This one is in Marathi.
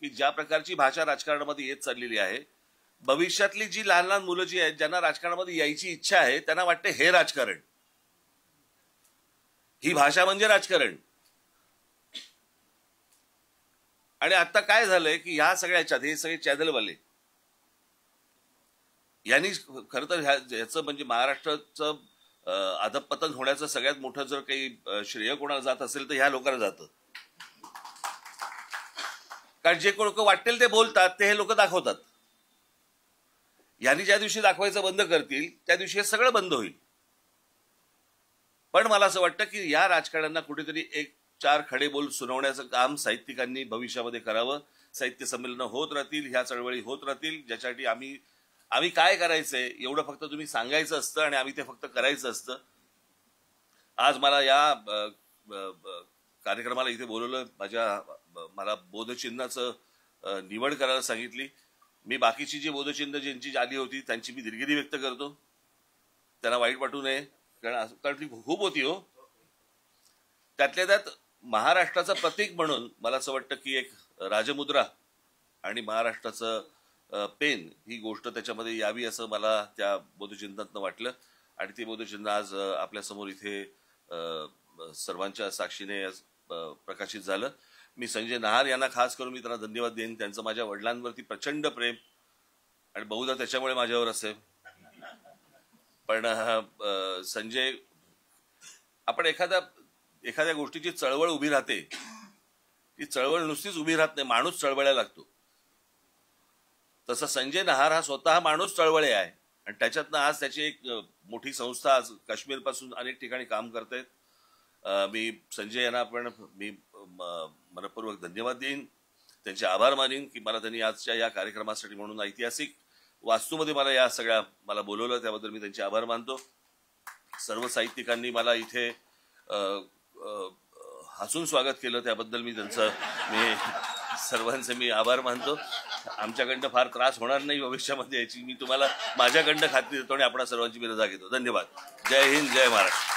की ज्या प्रकारची भाषा राजकारणामध्ये येत चाललेली आहे, भविष्यातली जी लहान लहान मुलं जी आहेत ज्यांना राजकारणामध्ये यायची इच्छा आहे त्यांना वाटते हे राजकारण, ही भाषा म्हणजे राजकारण. आणि आता काय झालंय की ह्या सगळ्याच्यात हे सगळे चॅनलवाले यांनी खरं तर ह्याचं म्हणजे महाराष्ट्राचं अधपतन होण्याचं सगळ्यात मोठं जर काही श्रेय कोणाला जात असेल तर ह्या लोकांना जातं. कारण जे लोक वाटेल ते बोलतात ते हे लोक दाखवतात. यांनी ज्या दिवशी दाखवायचं बंद करतील त्या दिवशी हे सगळं बंद होईल. पण मला असं वाटतं की या राजकारण्यांना कुठेतरी एक चार खडे बोल सुनावण्याचं काम साहित्यिकांनी भविष्यामध्ये करावं. साहित्य संमेलनं होत राहतील, ह्या चळवळी होत राहतील, ज्याच्यासाठी आम्ही काय करायचंय एवढं फक्त तुम्ही सांगायचं असतं आणि आम्ही ते फक्त करायचं असतं. आज मला या कार्यक्रमाला इथे बोलवलं, मला बोधचिन्हाचं निवड करायला सांगितली. मी बाकीची जी बोधचिन्ह ज्यांची आली होती त्यांची मी दिलगिरी व्यक्त करतो, त्यांना वाईट वाटू नये, कारण ती खूप होती हो. त्यातल्या त्यात महाराष्ट्राचं प्रतीक म्हणून मला असं वाटतं की एक राजमुद्रा आणि महाराष्ट्राचं पेन ही गोष्ट त्याच्यामध्ये यावी असं मला त्या बोधचिन्हातनं वाटलं. आणि ते बोधचिन्ह आज आपल्यासमोर इथे सर्वांच्या साक्षीने प्रकाशित झालं. मी संजय नहार यांना खास करून मी त्यांना धन्यवाद देईन. त्यांचं माझ्या वडिलांवरती प्रचंड प्रेम आणि बहुधा त्याच्यामुळे माझ्यावर असेल. पण संजय, आपण एखाद्या गोष्टीची चळवळ उभी राहते, ती चळवळ नुसतीच उभी राहत नाही, माणूस चळवळायला लागतो. तसं संजय नहार हा स्वतः माणूस चळवळे आहे आणि त्याच्यातनं आज त्याची एक मोठी संस्था आज काश्मीर पासून अनेक ठिकाणी काम करतायत. मी संजय यांना पण मी मनपूर्वक धन्यवाद देईन, त्यांचे आभार मानीन की मला त्यांनी आजच्या या कार्यक्रमासाठी म्हणून ऐतिहासिक वास्तूमध्ये मला बोलवलं, त्याबद्दल मी त्यांचे आभार मानतो. सर्व साहित्यिकांनी मला इथे हसून स्वागत केलं, त्याबद्दल मी सर्वांचे मी आभार मानतो. आमच्याकडनं फार त्रास होणार नाही भविष्यामध्ये याची मी तुम्हाला माझ्याकडनं खात्री देतो आणि आपण सर्वांची मी रजा घेतो. धन्यवाद. जय हिंद, जय महाराष्ट्र.